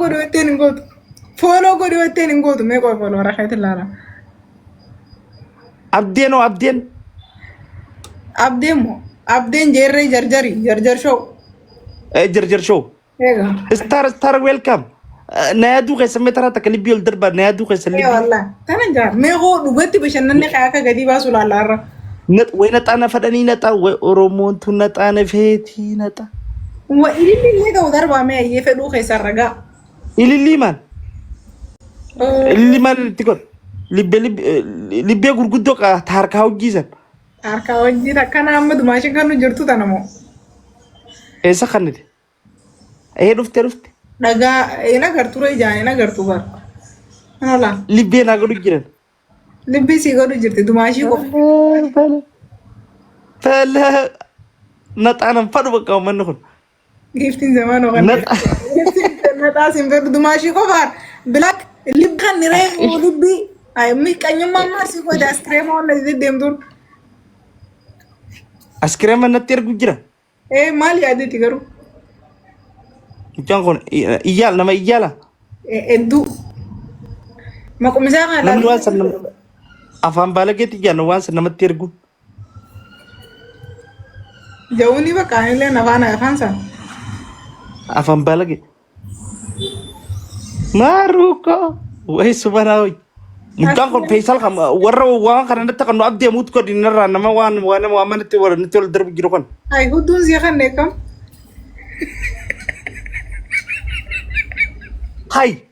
godhu ittiin hin gootu. Fooloo godhu ittiin hin gootu. Mee qofa fooloo rakkeetti ilaala. Abdeen oo abdeen. Abdeen moo abdeen jeerree jarjar show. Jarjar show. Egaa. Star welcome. Naadu keessa mee taraa takka libbii ol darbaa naadu keessa libbii. Wallah. Kana jaar mee hoo dhugatti bashannanni akka gadi baasu laalaarra. Way naxaana fadhanii naxaa way Oromoon tun naxaana feetii naxaa. Wa ilillee ta'u darbaa mee ayyee fedhuu keessa ragaa. Ilillee maal? Ilillee maal itti godhu? Libbee gurguddoo harkaa hojjiisan. Harkaa hojii akkana amma dumaashin kan nu jirtu tana moo? Eessa kannite? Dhufte. Dhagaa hin agartu ijaan hin agartu bar. Kanala. Libbee naa godhu jiran. Libbii sii godhu jirti dumaashii qofa. Fala naxaanan fadhu bakka uummanni kun. Giftiin zamanoo kan naxaa siin fedhu dumaashii qofaan bilak libbi kan niree libbii miidhagummaa maasii godha askireema waan deddeemtuun. Askireema natti ergu jira. Maal yaadeeti garuu? Mucaan kun nama iyyaala. Hedduu. Maqumisaa kan namni waan san afaan baalageetti iyyaala waan san namatti ergu. Jawuni bakka illee afaan san. Afaan balage. Maruko. Way subhanaa hoy. Mucaan kun Faisal kan warra waan kana natti kan nu abdeemuutu godhi narraa nama waan manatti wal natti wal darbu jiru kan. Ay hudduun siya kan neekam. Hai.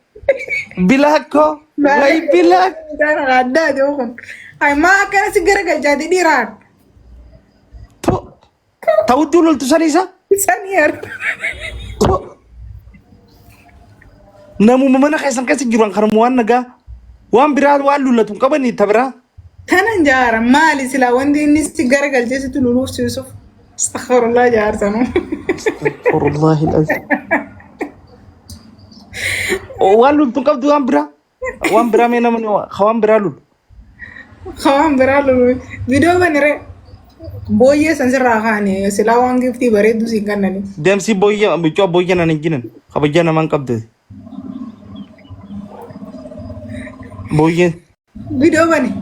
Bilako. Way bilak. Dana ada jauh kan. Ay maa akkana si garagalchaati dhiiraan. Tahu dulu tulisan Isa? Sanier. Namu mana kayak sangka juruan karmuan naga. Wan birat wan lulat pun kapan nih tabra? Tanan jara mali sila wandi ini sigara galjes itu lulus Yusuf. Astaghfirullah jar sanu. Astaghfirullahaladzim. Wan lul pun kap tu wan bira. Wan bira mana mana kawan bira lul. Kawan bira lul. Video banere. Boye sansirraa kaane silaa waan giftii bareedduu siin kannani. Deemsi mucaa boyya nan jinan kabajaa namaan qabde. Boyye. Video bane.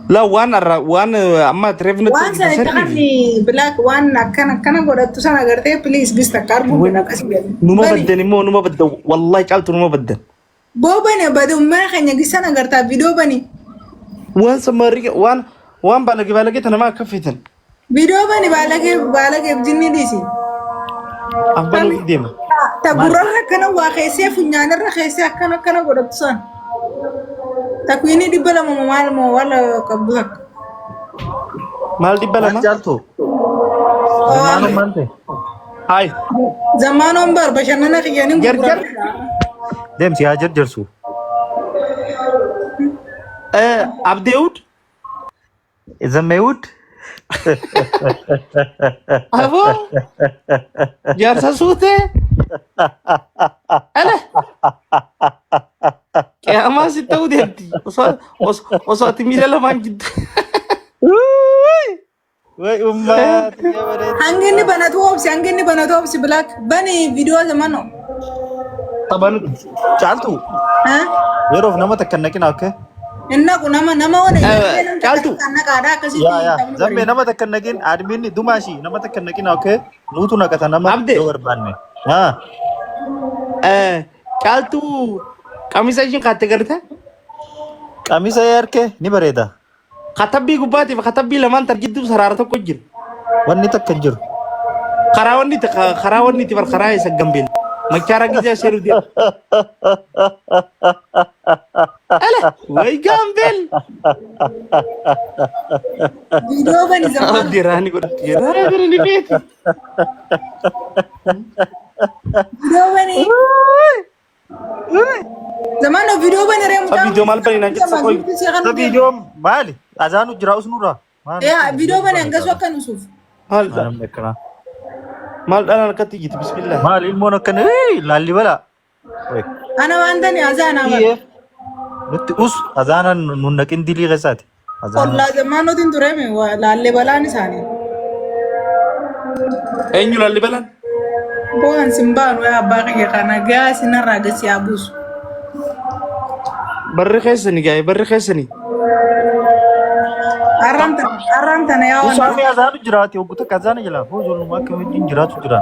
La waan amma trevna. Waan sana taani black waan akkana godhattu sana agartee please bista karbu bana kasii. Numa baddan immoo numa baddan wallahi caaltu numa baddan. Boo bane badu mana keenya gisan agartaa video bane. Waan samari waan balage tanama kafitan. Video bane balage jinni disi. Abbalu deema. Tagurarra kana waa keessee funyaanarra keessee akkana godhattu sana. Takwini dibala mo wala qabdu hak. Mal dibala ma? Jaltu. Zamano mante. Hai. Zamano bar bashannana khiyani Jar. Dem si hajar jarsu. Abdeud? Zameud? Apa? Jar sasute? Alah. Kayak masih tahu dia. Osok timila lah manjid. Wai umat. Angin ni banatu opsi black. Bani video zamano. Taban jaltu. Hah? Yerof nama takkannakin oke. Inna ku nama wane. Jaltu. Karena kada kasih. Ya. Zambe nama takkannakin admin ni dumashi nama takkannakin oke. Nutu nakata nama door banne. Ha. Jaltu. Kamisa ishin katte garta? Kamisa yarke ni bareda. Katabbi gubbati fa katabbi lamaan tarjiddu sarara tokko jiru. Wanni takkan jiru. Karawanni bar karaa isa gambil. Macara gija seru dia. Alah, wai gambil. Video bani zamano. Dirani kok. Dirani ni beti. Video bani. Zamano video bani rem. Video mal bani nanti sakoi. Video mali. Azanu jira usnura. Ya video bani angga suakan usuf. Hal Manam nekna. mal dana kati gitu bismillah. Mal ilmu nakkan lalli bala. Oi. Ana wanda ni azana bar. Nuti azana nun nakin dili gasati. Kolla zamano tin tureme lalle balani sani. Enyu lalli balan. Bukan simbaan ya bagi karena gas ini raga si abus. بري خيسني جاي بري خيسني Arang tanah ya wan. Usami azan jiraati oguta kazana jala. Ho zolu ma kami jiraatu jiran.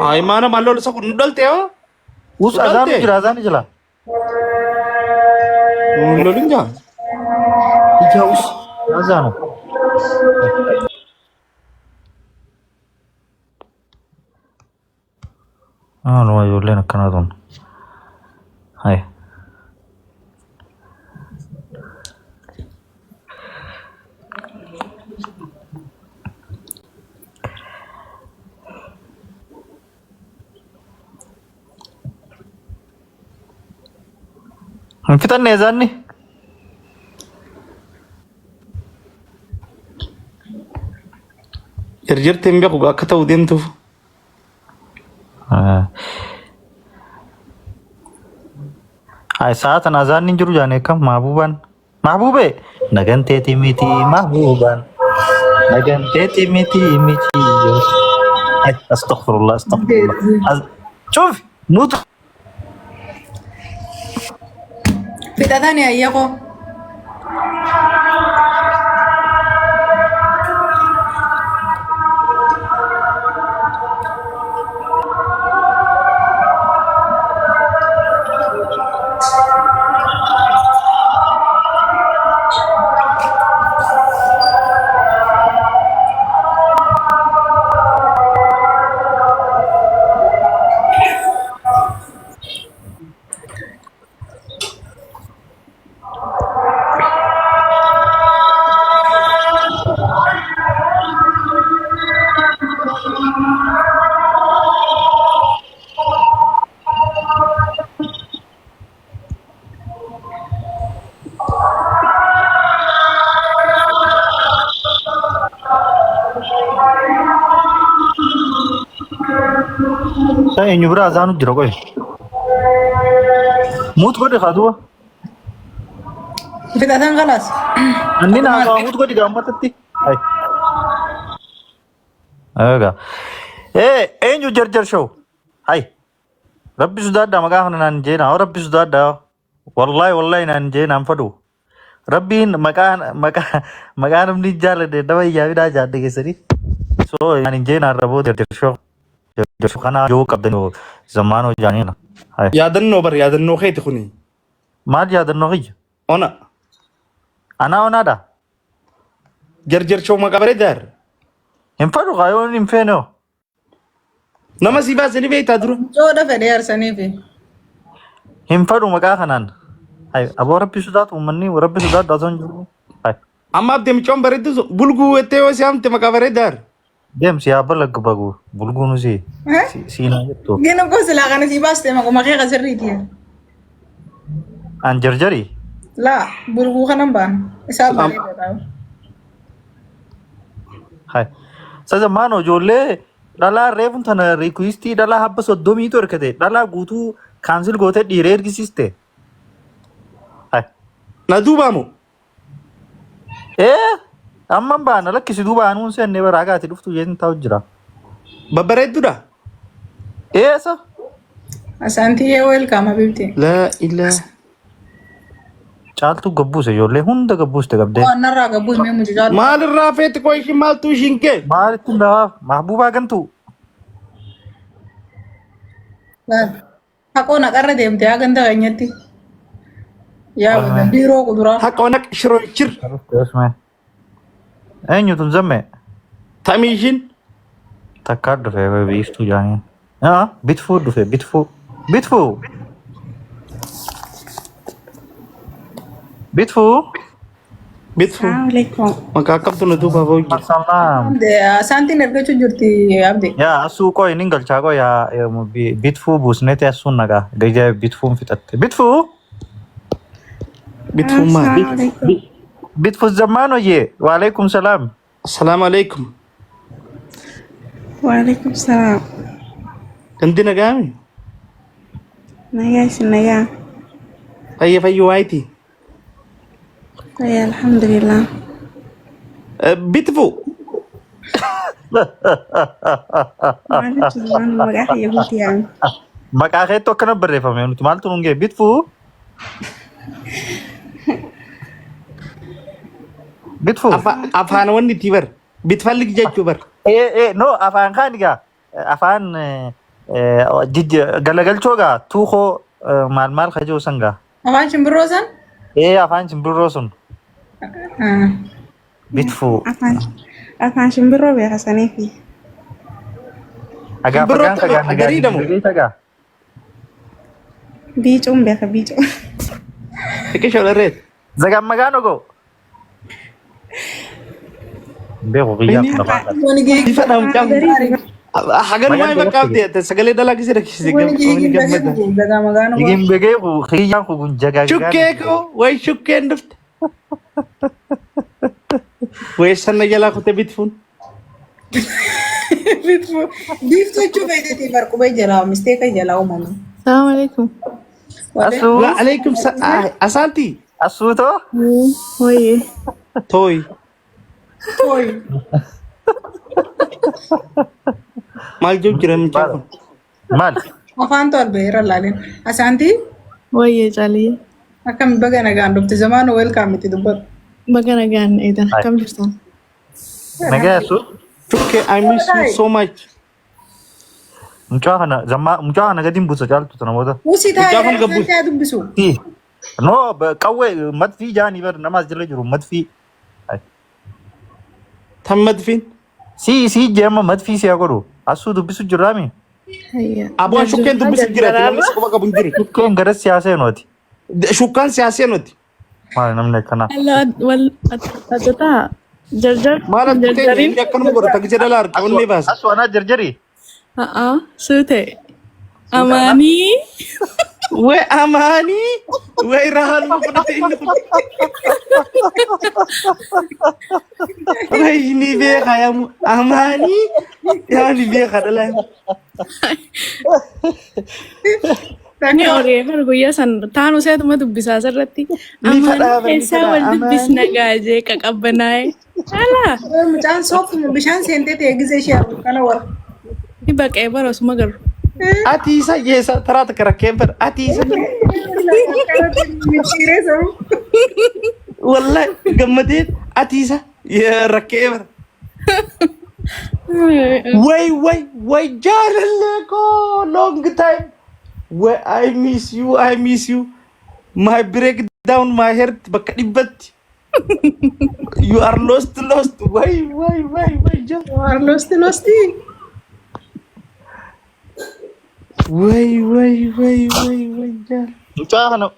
هاي ما انا مالو لسه ندلت يا Us azan jirazan jala. لولينجا Ija us azanu. No ayolle nakana don. Hai. Kita nezan nih. يرجر تنبيق وقاكتا ودينتو Ay saat azan nih juru jane kam mahbuban. Mahbube. Nagante timiti mahbuban. Nagante timiti miti. Ay astaghfirullah astaghfirullah. Shuf mut. Fita tanya iya kok. Saya nyubra azanu jiro koy. Mut ko de khadwa. Fita tan galas. Anni na ga mut ko diga matatti. Ay. Aga. Enyu jar show. Ay. Rabbi sudada maga nan jena Rabbi sudada. Wallahi nan jena am fadu. Rabbi maga nam ni jale de dawai ya vida jadde ke sari. So nan jena rabo jar show. jar khana jo kabdano zamano jani na. Ay. يا دنو بر يا دنو خيت خوني Ma dia dan nogi. انا Ana da. جرجر شو ما قبر دار Infadu kayo infeno. نما سيبا سني بيت ادرو Coba fede yar sani fi. Infadu maga kanan. Ay abo Rabbi sudat ummanni Rabbi sudat dazon juru. Ay. اما بدي مچون بريد بلغو اتيو سيام تما قبر دار Dem siapa lag bagu bulgunu si Hah? sina itu Gino ko silakan si bas tema ko makika sirri tiya. anjar jari La, burgu ka nang ban. Isa ba ito daw? hai saja mano jolle dala revun thana requesti dala habba soddomi to rekate dala gutu cancel gote direr gisiste hai ندوبامو amma bana lakkisi duba anun sen ne baragati duftu yen tawjira ببريد دودا sa Asanti ye welcome abibti. لا اله chaltu gabbuse jolle hunda gabbuste gabde Oh, narra gabus me mujhe jalo. مال الرافيت كويش مال توشينكي maalitu da mahbuba gantu Ako nakarra deemte aganda kanyatti. Yaa wada biro kudura. حق ونك شرو شر اسمه enyu tun zamme تاميشين takka dhufe beeftu jaani bitfuu dhufe bitfuu بيدفو Assalamualaikum. مكا كبتو ندوبا فوجي salam De asanti nergachu jirti abdi. ya asu ko inin galcha ko ya bitfuu busnete asun naga gaja bitfuu fitatte bitfuu بيدفو ما bitfuu zamano ye wa alaikum salam السلام عليكم Waalaikumsalam. عندنا قامي Naya sinaya. أي في وايتي Saya alhamdulillah. بيدفو Maaliif waan maqaa kiyya guutuu yaa'an? Maqaa keetti akka na barreeffame nuti maaltu nungee bitfuu? Bitfuu? Afaan wanni itti bar. Bitfallig jechuu bar. No afaan kaan egaa afaan galagalchoo gaa tuuqoo maal kajoo san gaa. Afaan shimbirroo san? Afaan simbirroo sun bitfuu. Afaan shimbirroo beekasanii fi Agaa fagaan kagaan nagaa biicuun beeka biicuun. Ekke sholarreet. Zagaan magaan ogoo. Beeku kiyyaaf lafaa. Wani geegi Ifa dhaamcaan. Hagan waa'ee bakkaabdee sagalee dalaa kisira kisi wani geegi gammada. dagaa magaano. Igin begeeku kiyyaan kun jagaa Shukkee koo way shukkeen dhufte. Way sanna jalaa kute bitfuun. Biiftuu jechuun fayyadatii farqubee jalaa misteeka jalaa uumame. Salaamu alaikum. Asuu Wa alaikum asanti. asuutoo Hooyee. Toy. Tooyi. Maal jiru jira mucaa kun. maal? Afaan tolbeera laaleen. Asaantii Hooyee caalii. akkam baga nagaan dhufte zamaan welkaam itti dubbatu. Baga nagaan eedan kam jirtan? Nagaa asuu? Shukkee I miss you so much. Mucaa kana gadiin buusa caaltu namoota. Usii Mucaa kun gabbu- taa'ee dubbisu. No qawwee madfii jaanii bar namaas jala jiru madfii. Tan madfiin. Si jeema madfii siyaa godhu asuu dubbisu jirraami. Hayya. Abu'aan shukkeen dubbisu jira. Namni qofa qabu hin jiru. Shukkeen gara siyaasee nooti. Shukkaan siyaasee nuti. Maal namni akkana. Wal atataa jarjar Maal akkutee jarjariin. inni akkanuma godhata gisa dhalaa harka onnee baasa. Asuu anaa jarjari. Suute. Amaanii. Way amaanii. Way rahaan fudhate inni kun. Way ni beeka yamu amaanii. Yaa ni beeka dhalaa. Ni oreeffar guyyaa san taanu seetuma dubbisaa asirratti. Amaanii keessaa wal dubbisna gaajee qaqabbanaa'e. Alaa. Mucaan soofuma bishaan seentee ta'e gisee ishee kana warra. Ni baqee bara osuma garu. Ati isa jeesa taraa takka rakkeen fedha. Ati isa. Micciiree sabu. Wallahi gammadee ati isa rakkee fedha. Way jaalallee koo long time. Way I miss you. My breakdown my heart bakka dhibbatti. You are lost. Way jaa. Waar losti. Way jaa. Mucaa kana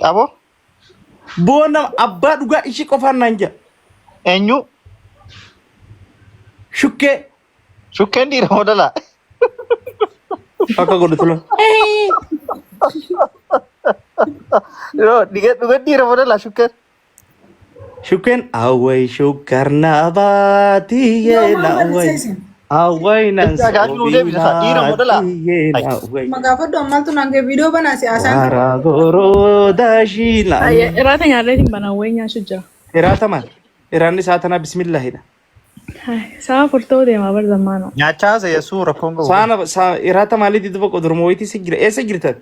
aboo Boona abbaa dhugaa ishii qofaan naan jaa. eenyu Shukkee. shukkeen dhiira moodala. Akka godhu tula. Dhuga dhiira moodala shukkeen. Shukkeen awway shukkarna baatiyyee na awway. Awway nan soobinaatiyyee. Magaafadhu ammaltu naangee viidiyoo banaa siyaasaan. Wara goroo daashii na. Irraata nyaareetiin banaawwee nyaachuu jira. Iraata maal? Iraanni saatanaa bismillahidha. Sa'a furtoo deemaa bar zammaanoo. Nyaachaa seessuu rakkoon qabu. Saana iraata maaliitti duba qodurmoo wayitii si jira. Eessa jirtan?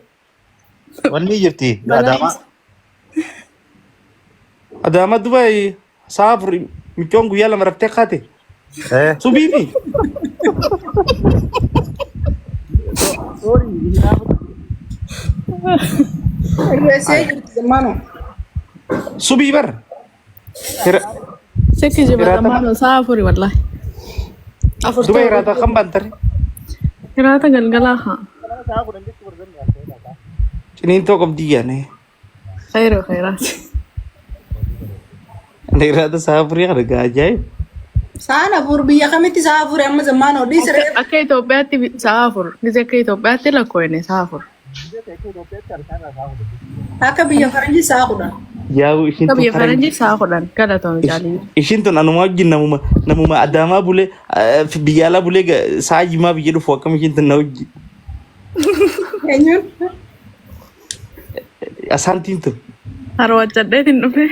Wanni jirti adaamaa. Adaama Dubaay sa'a afur michoon guyyaa lama raftee kaate. Subiini. USA jirti zammaanoo. Subii bar. Sekki jiba zammaanoo sa'a afuri wallahi. Dubaay iraata kan bantare. Iraata galgalaa haa. Ciniintoo qabdii yaane. Khayraati. Ani iraata sa'a afurii kana ajaa'ib. Saan afur biyya kamitti saa afur amma zammaanoo dhiisiree. Akka Itoophiyaatti sa'a afur. Gise akka Itoophiyaatti lakkoofne sa'a afur. Akka biyya faranjii saa kudhan. Yaa'u ishiin Akka biyya tun faranjii sa'a kudhan galatoomii jaalii. ishiin tun anuma wajjin namuma adaamaa bulee biyya alaa bulee sa'a jimaa biyya dhufu akkam ishiin tun na wajjin. Eenyuun? Asaantiin tun. Harwachadheetiin dhufe.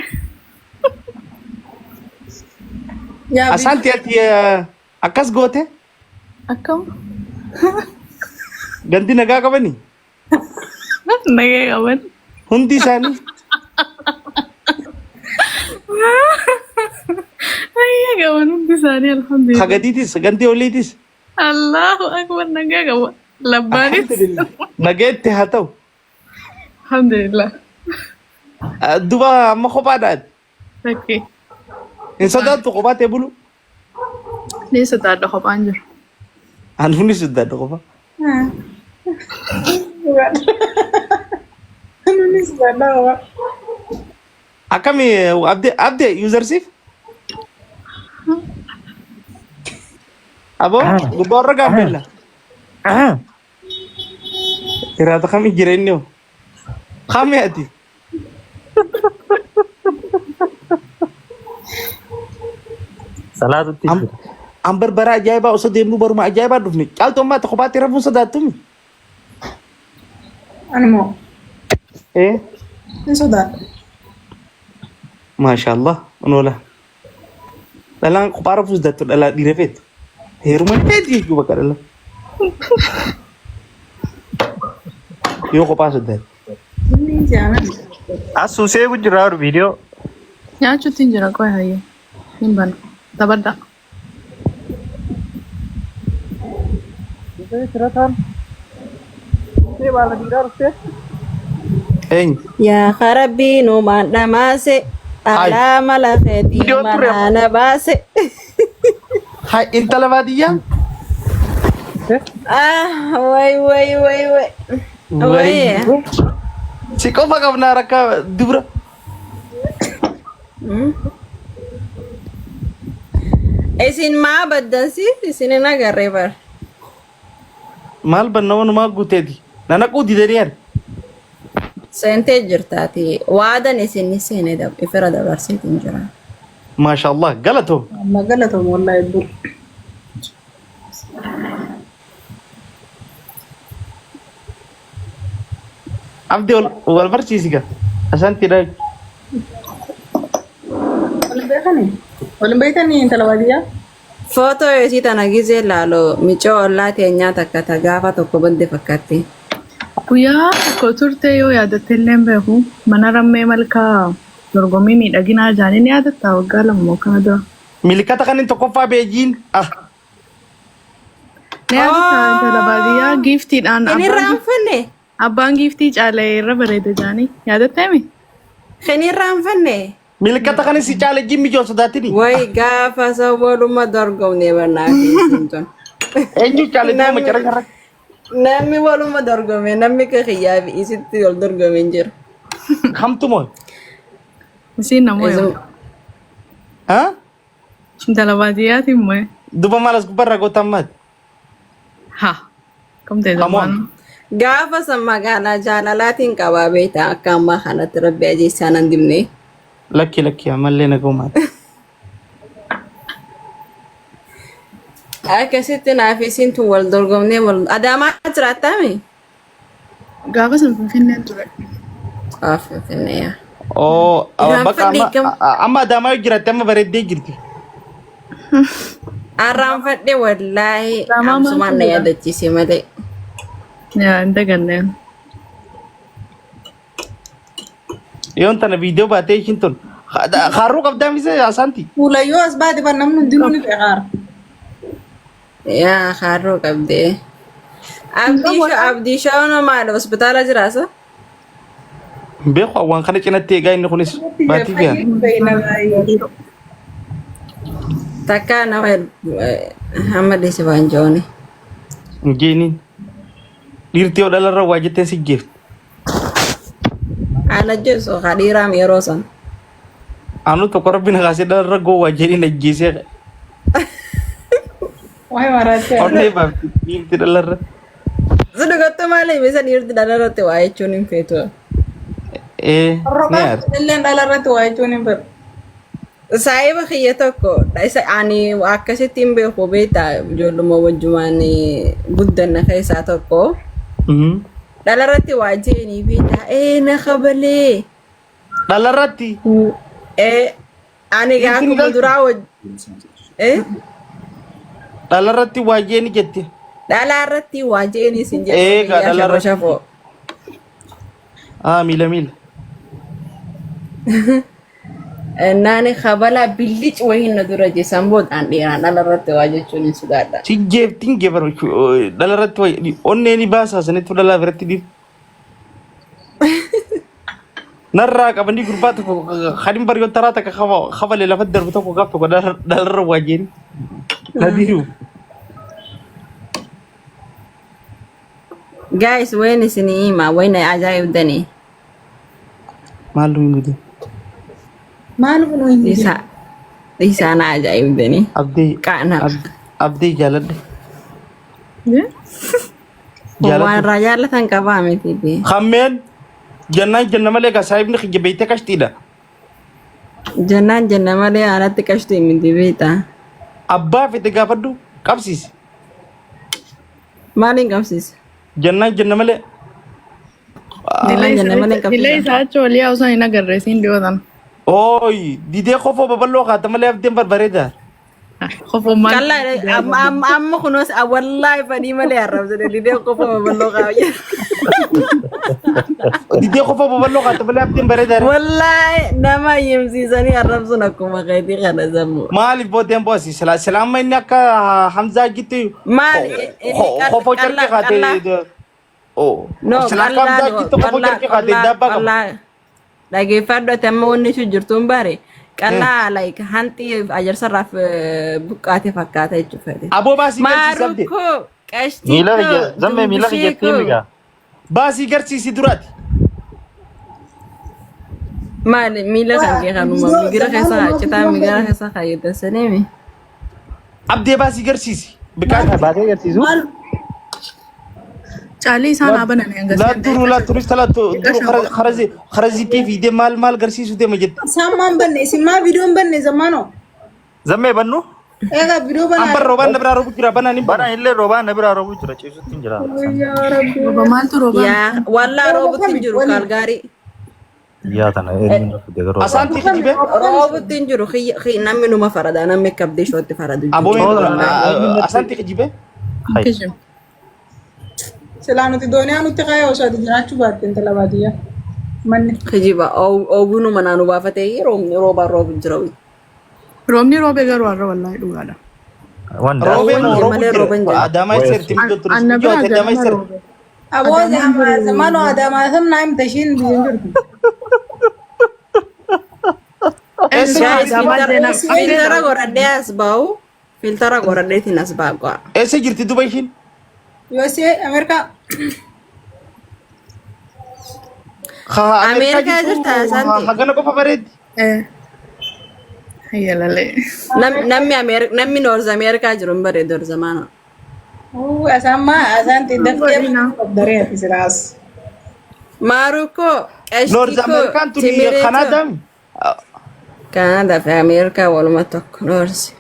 Yaa Asaantii ati Akkas goote Akkam? ganti nagaa qabani Nagee qaban. hundi isaanii. Nagee qaban hundi isaanii alhamdulillah. Hagatiitis ganti oliitis. Allahu akbar nagee qaban. Labbaanis. Nageetti haa ta'u. Alhamdulillah. Duba amma kophaadhaan Fakkii. hin sodaattu kophaa ta'e bulu. Ni sodaadha kophaan jiru. Anuuni sodaadha kophaa. Akkami abdee yuuzarsiif? Aboo gubbaa warra gaambella. Hiraata kami jira inni hoo? Kami ati? Salaatutti jira. An barbara ajaa'ibaa osoo deemnu baruma ajaa'ibaa dhufne. Caaltuu ammaa tokko baatee rafuun sodaattu. Animoo. Hin sodaadha. Maashaallah onoola. Dhalaan kophaa rafuu sodaattu dhalaa dhiira feetu. Heeruma feeti jechuudha bakka dhala. Yoo kophaa sodaattu. Inni jaanan. As suusee gujjirraa jiru viidiyoo. Nyaachuutti hin jira qoy hayyee. Hin banu. Tabadda. Eenyu? Yaa Rabbii numaan dhamaase alaama lafeetii Iddoo ture manaana baase. Haa intala baadiyyaa? Way. Way. Si qofa qabnaa rakkaa dubra. Isin maa baddansiif isin hin agarree bara. Maal banna wanumaa guuteeti. Nana quudidanii ani. Seentee jirtaati. Waadan isin ni seene ifira dabarseetiin jira. Maashaallah galatoo. Amma galatoom wallahi dur. Abdi wal barsiisi gaa. Asanti dha. Waliin beekanii intala baadiyyaa? Footoo isii tana gizee laaloo miccoo ollaa teenyaa takka ta gaafa tokko badde fakkaatti. Guyyaa tokko turte yoo yaadatte illee hin beeku. Mana rammee malkaa dorgommii miidhaginaa jaanii ni yaadatta waggaa lama moo kana dura. Milikata kan inni tokkoffaa beejiin. Ni yaadatta intala baadiyyaa giiftiidhaan Hin irraanfanne? abbaan giiftii caalee irra bareeda jaanii yaadattemi? Hin irraanfanne? Milikata kan si caale jimmi joo sodaatini. Way gaafa sawwaluma dorgomne barnaa fi isin tun. Eenyu caale jimma cara cara. Namni waluma dorgome namni ka xiyyaa fi isitti wal dorgome hin jiru. Kamtu moo? Isiin namoo yoo. Haa? Intala baadiyyaati immoo. Duba malas gubbarra gootammaati. Ha. Kamtee Come on. zamaan. Gaafa san magaalaa jaalalaatiin qabaa beektaa akka ammaa kanatti rabbi ajeessaan hin dibne. Lakki ammallee nagoomaati. Akkasitti naaf isin tun wal dorgomnee wal adaamaa jiraattaami? Gaafa san finfinneen ture. Finfinnee. Oo bakka Irraanfadhee amma adaamaa yoo jiraatte amma bareeddee jirti. Arraanfadhe wallaahi Adaamaa amsumaan na maaltu yaadachiise malee. Yaa hin daganneen. Yoon tana viidiyoo baatee ishiin tun. Haaruu qabdaa mise asaanti. Fuulayyoo as baate ban namni hundinuu ni beekaara. Yaa haaruu qabdee. Abdii shaawna maal hospitaala jiraasa? Beeku waan kana cinatti eegaa inni kunis baatii fi'an. Takka nama hamma deesse waan jooni. Geeniin. Dhiirtii yoo dhalarra waa jettee si geefti. Ana jeesu kadhiiraam yeroo san. Anu tokko rabbi na kaasee dhalarra gowwaa jedhee na geessee. Waa'ee maraatee. Onnee baafti dhiirtii dhalarra. Sudugattu malee bisa dhiirti dhalarratti waa jechuun hin feetu. Ni Roga yaada. illeen dhalarratti waa jechuun hin beeku. Saayiba kiyya tokko ani akkasitti hin beeku beektaa ijoolluma wajjumaan guddanna keessaa tokko. Dhalarratti waa jeenii beektaa na kabalee. Dhalarratti. Ani gaafa muduraa dhalarratti waa jeeni jette. Dhalaarratti waa jeeni sin Eegaa, jedhu dhalaarratti. shafoo. Miila. Naani kabala billic wahin na dura je sambot an dhiiraan dhalaarratti waa jechuun hin sodaadha. Si jeeftiin geebar dhalarratti waa onneen baasaa sanitti dhalaa biratti dhiif. Narraa qabanii gurbaa tokko kadin bariyoon taraa takka kabalee lafa darbu tokko gaaf tokko dhalarra waa jeeni. Nadiiru. Guys, wayin isinii hima wayin ajaa'ibdanii. Maal nuti? Maal kun inni? Isaan ajaa'ibdanii. Abdii jaaladhe. Waan irraa jaallatan qabaa miti. Hammeen janna malee gaa saayibni kiyya beeyte kashtiidha. Jannaan janna malee aanatti kashtii miti beektaa. Abbaa fete gaafadhu qabsiisi. Maaliin qabsiisa? Janna malee. Illee isaa achi olii haa osoo hin agarreesiin dhiyootan. Ooyi didee kofoo babal'oo kaata malee abdeen barbareeda. Kofoo maal? Kalla amma kunuus wallaahi fadhii malee arrabsite didee kofoo babal'oo kaa'u. Didee kofoo babal'oo kaata malee abdeen bareeda. Wallaahi nama yemsiisanii arrabsuun akkuma keetii kana sammu. Maaliif boodeen boosi silaama inni akka Hamzaa gitti. Maali? Kofoo carqee kaatee. No, dhaggeeffadhu ati amma wanni isu jirtuun bare qallaa like hanti ajarsarraaf buqqaate fakkaata jechuudha. Aboo baasii garsiisabde. Maarukoo qashtii zammee miila kiyyattii migaa. Baasii garsiisi duraati. Maali miila kan kee kanuma migira keessa citaa migira keessa kaayyatan saneemi. Abdee baasii garsiisi. Biqilaa Baatee agarsiisu. Caalii isaan abanan hangasii. laa turista laa karaziitii fi idee maal garsiisu deema jette. Isaan maan banne isin maa viidiyoon banne zamaanoo? Zammee bannu. Egaa viidiyoo banaa. Ambar roobaan na biraa roobu jira banaan hin Bana illee roobaan na biraa roobuu jira ciisuutti hin jira. Yaa Rabbi. Rooba maaltu rooba? Yaa wallaa roobutti hin jiru kaalgaarii. Yaa tana eenyuun fide garuu. Asaantii kijibe. Roobutti hin jiru namni numa farada namni kabdee shootti faradu. Aboo asaantii kijibe. Kishim. Silaa nuti dooniyaa nutti kaayee osoo ati jiraachuu baatte intala baadiyyaa. Manni. Kijiba oogunu manaan baafatee roobaan roobu jira. Roobni roobee garuu har'a wallaahi dhugaadha. Wanda. Roobee moo roobu jira. Adaamaa iseerti miidhoo turistii miidhoo ati adaamaa iseerti. Aboo zamaanoo adaamaa samnaa himta ishiin biyyan jirtu. Filtara godhadhee as bahu. Filtara godhadheetiin as bahu. Eessa jirti duba ishiin? USA Ameerikaa. Ameerikaa jirta asaanti. Hagana qofa bareeddi. Hayyalalee. Namni Noorz Ameerikaa jiru hin bareedu Noorz Amaanoo. Asaanti daftee daree ati silaas. Maarukoo Noorz Ameerikaan tuni Kanaadaami. Kanaadaa fi Ameerikaa waluma tokko Noorz.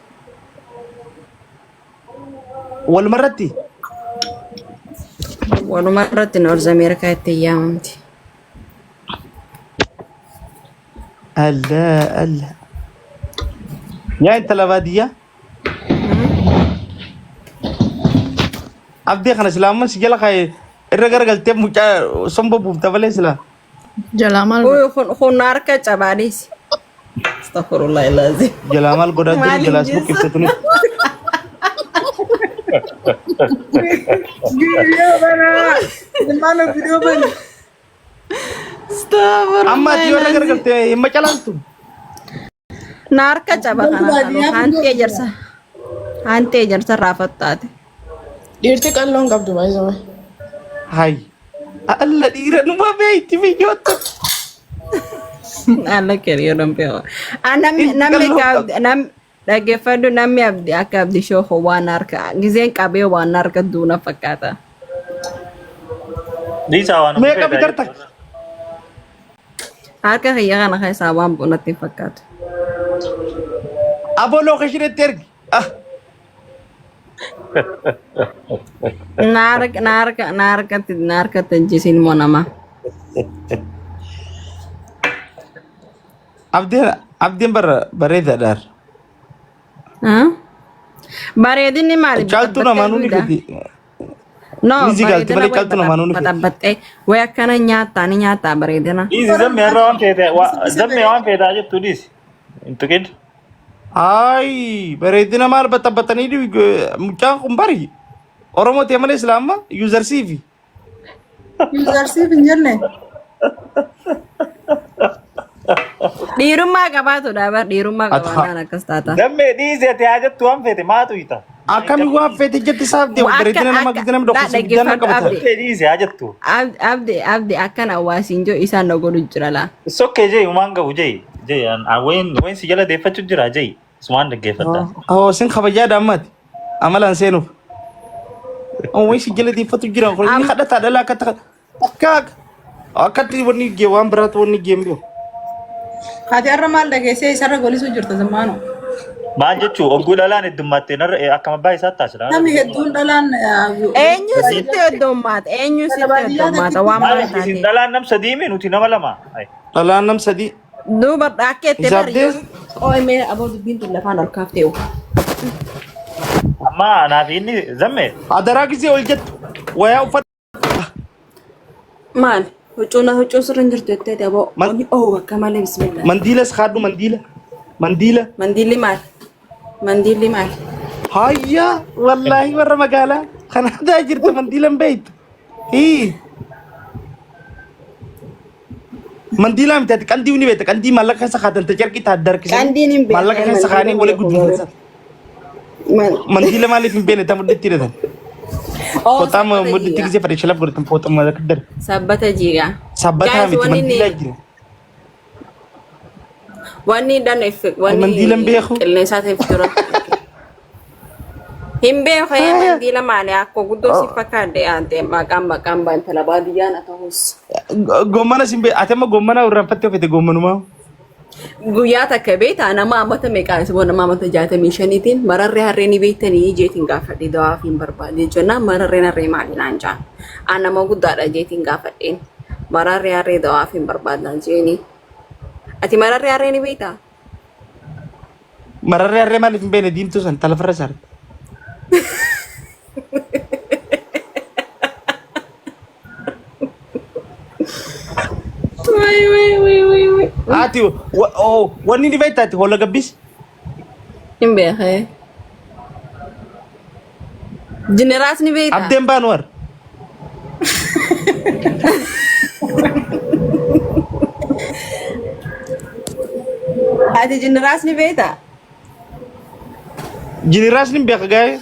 Walumarratti. Waluma irratti Noorz Ameerikaa itti yaamamti. Allah. Yaa intala baadiyyaa. Abdii kana silaaman si jala kaayee irra garagaltee mucaa somba buufta malee silaa. Jalaa maal? Kun harka cabaadhiis. Astaghfirullah ilaazim. Jalaa maal godhaa jiru jalaas buqqifte tuni. Viidiyoo banaa. Zamaanoo viidiyoo banaa. Amma ati yoo garagaltee hin macalaaltu. Na harka caba kana hantee ejersa raafattaate. Dhiirti qalloon qabdu baay'isama. Hai. Alla dhiira numa beeyti biyyoota. Alla kiriyo dhompee. Namni dhaggeeffadhu namni abdi akka abdi shooho waan harka gizeen qabee waan harka duuna fakkaata. Dhiisaa waan Meeqa bitarta? Harka kiyya kana keessaa waan bunatti fakkaatu. Aboo lookashinetti ergi. Naarka tajjisiin moo nama. Abdiin bareedaadhaan. Bareedinni maali? Caaltuu namaanuu ni gadi. No, Ni zigalti malee caaltuu namaanuu ni gadi. baxabbaxee way akkana ni nyaata bareedina. Dhiisi zammee irra waan feete zammee waan feetaa jettu dhiisi. Hin tuqin. Ay, bareedina maal baxabbatanii mucaan kun bari. Oromoo ta'e malee Islaama yuuzarsiifi. Yuuzarsiif hin jenne. Dhiirummaa qabaatudha bar dhiirummaa qabaannaan akkas taata. Zammee dhiisi ati haa jettu waan feete maatu hiita. Akkami waan feete jetti isaaf deemu bareedina nama gidi nama dhokkusu guddaa nama qabata. Zammee dhiisi haa jettu. Abdi akkan hawaasiin joo isaan na godhu jira laa. Sokkee jee umaan gahu jee. Jee wayin si jala deeffachuu jira jee. Sumaan dhaggeeffata. Oh, sin kabajaa daammaati. Amalaan seenuuf. Wayin si jala deeffatu jira. Kun inni kadhataa dhalaa akkatti wanni gee waan biraatu wanni geembiyo. Ati har'a maal dhageessee isarra golisuu jirta zammaanoo? Maal jechuun ogguu dhalaan heddummattee akkama abbaa isaatti taasisa. Namni hedduun dhalaan Eenyu sitti heddummaata? Eenyu sitti heddummaata? Waan Maal maal taate? dhalaan nam sadii mi nuti nama lama. Dhalaan nam sadii. Duuba dhakkeetti Zabdee. Ooyimee aboo dubbiin tun lafaan ol kaaftee oo. Amma anaaf inni zammee. Adaraa gisee ol jettu. Wayaa uffata. Maal? Huccuu sirra hin jirtu jettee aboo. Oo akka malee bismillah. Mandiilas haadhu mandiila. Mandiila. Mandiilli maal? Mandiilli maal? Hayya wallahi warra magaalaa kanaadaa jirtu mandiilan beeytu. Hii. Mandiila miti ati qandii ni beekta qandii maallaqa keessa kaatante jarqii taadda harkisanii. Qandiin hin beekne. Maallaqa keessa kaanii walii guddifatan. Mandiila maaliif hin beekne ta mudhitti hidhatan. Fotaa mudhitti gisee fadhi shalaf godhatan foota maallaqa dare. Sabbata jiigaa. Sabbataa miti mandiila jira. Wanni dhaneef Mandiilan beeku. qilleensaa ta'eef jira. Hin beeku mandiila maali akka guddoo si fakkaadde aante maqaan baantala baadiyyaan haa ta'us. Gommana sin bee ati amma gommana irraanfattee ofite gommanumaa. Guyyaa takka beektaa nama ammata meeqaa isa nama ammata 65tiin mararree harree ni beektanii jeetiin gaafadhe dawaa fi hin barbaade jennaan mararreen harree maali naan jaan. Aan nama guddaadha jeetiin gaafadheen mararree harree dawaa fi hin barbaadan jeeni. Ati mararree harree ni beektaa? Mararree harree maaliif hin beekne diimtuu san talafarra isaarratti. Wai. Ati wanni ni beektaa ati holla gabbis. Hin beekee. Jeneraas ni beektaa? Abdeen baanuwar. Ati jeneraas ni beektaa? Jiniraas ni beeka gaa'e.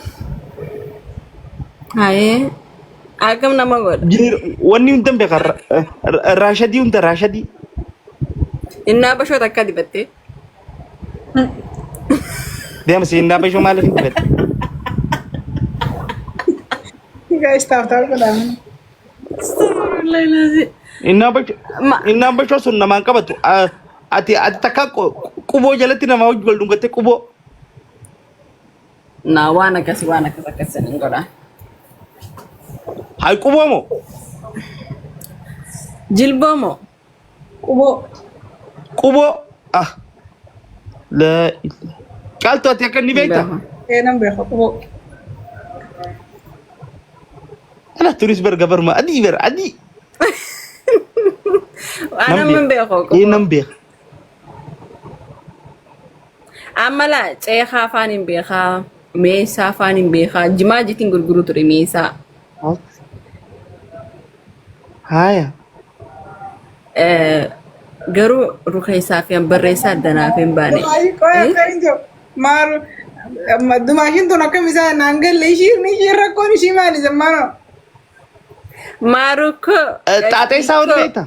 Haye. Akkam nama godha? Wanni hunda beeka raashadii hunda raashadii. Innaa bashoo takka dibattee? Deemsi innaa bashoo maaliif hin dibate? guys taaf godhaman. Innaa bashoo sun namaan qabatu. Ati takka quboo jalatti namaa hojii wal dhungattee quboo. Naa waan akkas hin godhaa. Hai quboo moo? Jilboo moo? Quboo. Quboo. Caaltuu ati akka inni beektaa? Nan beeka quboo. Ala turis bergabar ma adi adi. Ana min beeko. Nan beeka. Amala ceekaa afaan hin beekaa, meeshaa afaan hin beekaa, jimaa jitiin gurguru ture meeshaa. Haya. Garuu rukeessaa fi barreessaa addanaaf hin baane. Qoya akka hin jiru. Maalu dumaashin tun akkam isaa naan galle ishii rakkoon ishii maali zammaanoo? Maaruko. Xaaxee isaa wal beektaa?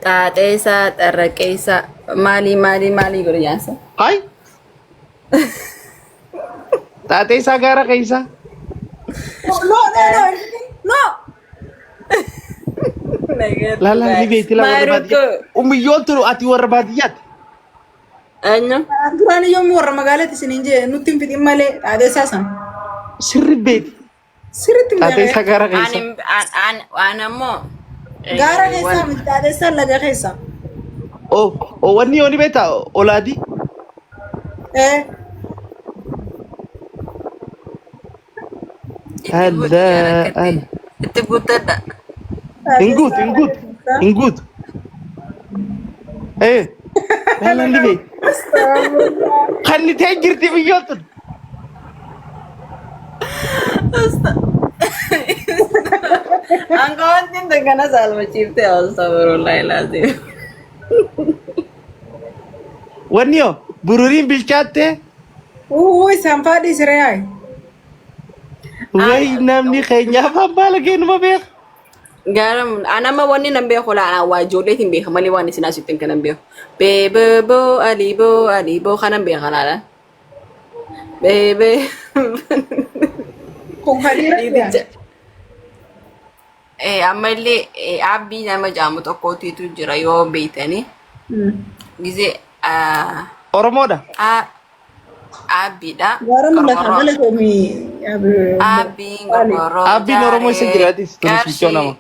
Xaaxee isaa, xarraqee isaa, maali godhu nyaansa? Hai. Xaaxee isaa gaara keessa. No. Lala ni beekti la warra baadiyyaa. Umiyyoon turu ati warra baadiyyaati. Anya? Duraan yommuu warra magaalaatti isiniin jee nutti hin fixin malee xaaxee isaa san. Sirri beekti. Sirriitti hin Xaaxee isaa gaara keessa. Aan ammoo. Gaara keessa miti xaaxee isaa laga keessa. Wanni yoo ni beektaa olaadii. هلا Itti guuttadha. انقود ايه يلا اللي خلي تهجرتي في يوتن Angka wantin tegana salma cipte astagfirullahaladzim. ونيو برورين بالشات Uy, sampadi siray. وي نامني خينيا فبالك انه ما بيخ Garam, anama wani nambe ko la wa jole timbe kamali wani sinasutin ka nambe. Bebe bo alibo kanambe kanala. Bebe. Kung halira yan. Ammallee abbii nama jedhamu tokkotu jira yoo beektani. Gizee اورمودا abbiidha. Gara mula kagala kami. Abbiin gorgorroo Abbiin Oromoo isa jiraatis turistii nama.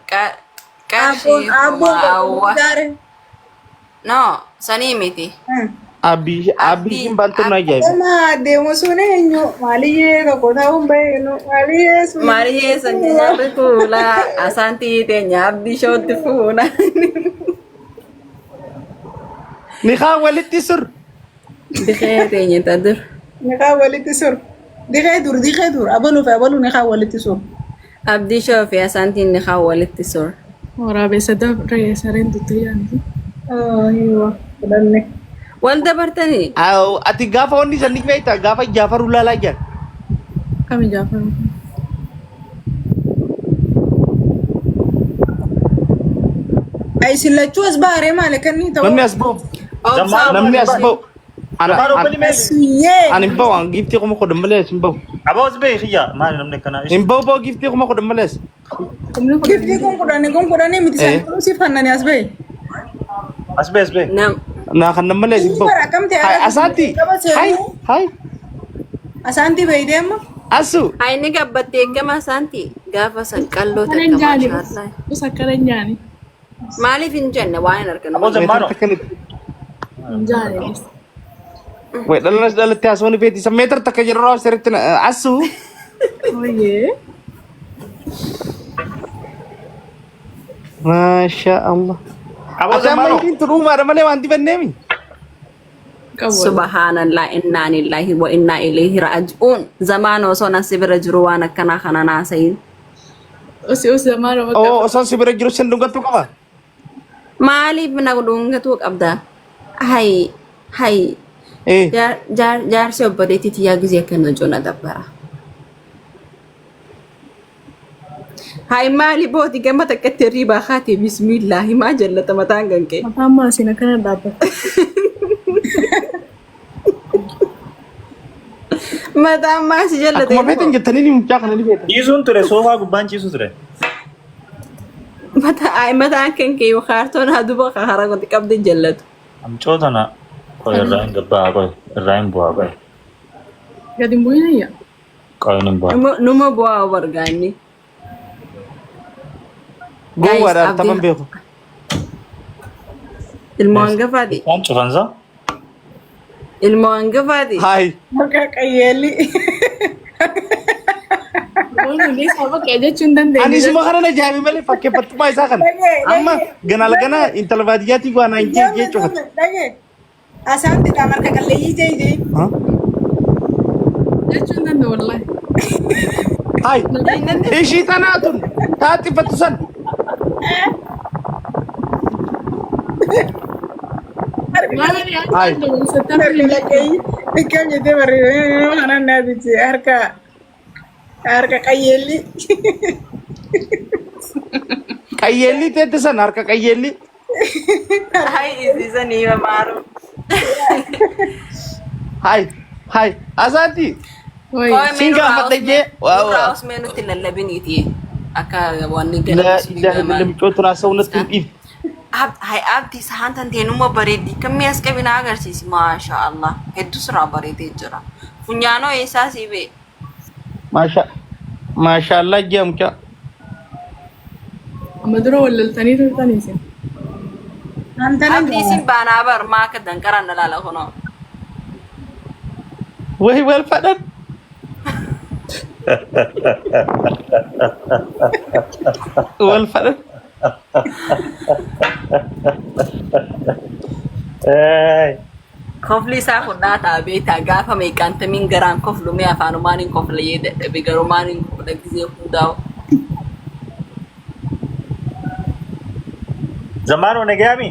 Qarshii Abon awwa. gare. No, sanii miti. Abbiin bantuun ajaa'iba. Ema deemu suni eenyu maaliyyee tokko ta'uun beeknu maaliyyee suni. Maariyyee sanyi nyaabbi fuula asaantii teenya abdii shootti fuuna. Ni kaa walitti sur. Dikee teenya tadur. Ni kaa walitti sur. Dikee dur abaluu fi abaluu ni kaa walitti sur. Abdii shoo fi asaantiin ni kaa walitti sur. Waraabessa dabree sareen tuttuyaanti. Hiiwa fudhanne. Wal dabartanii. Ati gaafa wanni sanni beektaa gaafa Jaafaruu laalaa jiran. Kami jaafaru. Ay sillachuu as baaree maali kan ni ta'u. Namni as ba'u. Namni as ba'u. Siyyee. Ani hin ba'u an giftii kuma kudhan malee hin ba'u. Abos be khiyya maali namni kana Hin ba'u giftii kuma kudhan malee. Giftii kun kudhanii miti san kunuunsi fannanii as bahe. asbe Nam. Naa kan malee hin ba'u. Hai asaati. Hai. Asaanti beeydee amma. Asu. Ayni gabbattee gama asaantii gaafa san qalloo Kanan takka jaani. maashaallah.Us akkanan jaani. Maaliif hin jenne waan hin arginu. Abos mano Hin jaani. Wait, dhalatti haasawni beeti. Isa meetar takka jiruu asirratti asu. Oyyee. Masha Allah. Abos Ati amma mano hin turuumaadha malee waan dibanneemi. Subhanallah inna lillahi wa inna ilaihi raji'un. Zaman osoo na sibira jiru waan akkanaa kana naasayin. Usi zamaana bakka. Oo, osoo si bira jiru sin dhungatu qaba. Maaliif na dhungatu qabda? Hay jaarsi obboleettiiti yaa gizee akkana joona dabbara. Hay maali booti gama takkatti hirriibaa kaatee bismillaahi maa jallata mataan gankee. Mataan maasina kana dhaabbata. Mataan maasi jallate. Akkuma feetan jettanii ni mucaa kana ni feetan. ciisuun ture soofaa gubbaan ciisu ture. Mataan kankee yoo kaartoon haduba hara gooti qabde jallatu. Amcoota na koy irraa hin gabbaa koy irraa hin bu'aa koy Gadi hin bu'inayya. koy hin bu'aa. Numa bu'aa bargaanni. Gowwaadhaan taman beeku. Ilmoo hangafaati. Waan cufansa? Ilmoo hangafaati. Hai. Bakka qayyeelli. Waan hundee isaa bakka jechuun dandeenye. Ani suma kana na jaabi malee fakkeeffattummaa isaa kana. Amma ganaalgana intala baadiyyaatti waan hin jee cufatu. Dhagee. Asaanti dha marka qalleeyyii jee. Jechuun danda'u wallahi. Hai. Ishii tanaatun taattiffattu san. Maali Hai. yaa sattan Akkam jettee barreeffame kanan naatichi harka qayyeelli. Qayyeelli teette san harka qayyeelli. Hai isiisanii mamaaru. Hai. Asaati. Oi. Singa amadda jee. Nurraa osmee nutti lallabiniiti. Akka wanni La gala ilaha illa micoota raasa'u natti hin dhiif. Hai abdi sahan tanteenuma bareeddi kammi as qabina agarsiisi maasha Allah hedduu sirraa bareedee jira funyaanoo eessaa sii bee Masha Allah jee mucaa. Amma dura wallaltanii turtan isin. abdi isin baanaa bar maa akka danqaraan dhalaala kunoo Wahi wal fadhan. والفرق Kofli isaa kun dhaataa beektaa gaafa meeqaantamiin garaan koflu mee afaanumaaniin kofla yee dadhabe garumaaniin kofla gizee hundaa'u. Zamanu negami.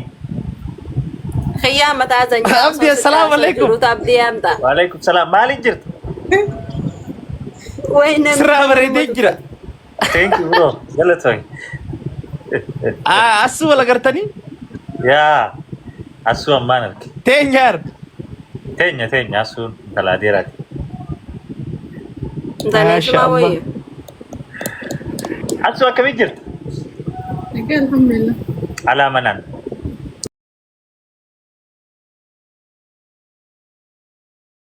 Khiyyaa mataa zanyaa. Abdi, assalaamu alaikum. Jiruutu abdii amta. Waalaikum salam. Maalin jirtu? Wayne. sirraa bareedee jira. Thank you bro. Galatoy. Asuu wal agartanii? Ya. Asu ammaan arge. Teenyaar. Teenya asu talaadeeraati. Intaneetuma wayii. Asu akkamii jirtu? Alhamdulillah. Alaa manaan.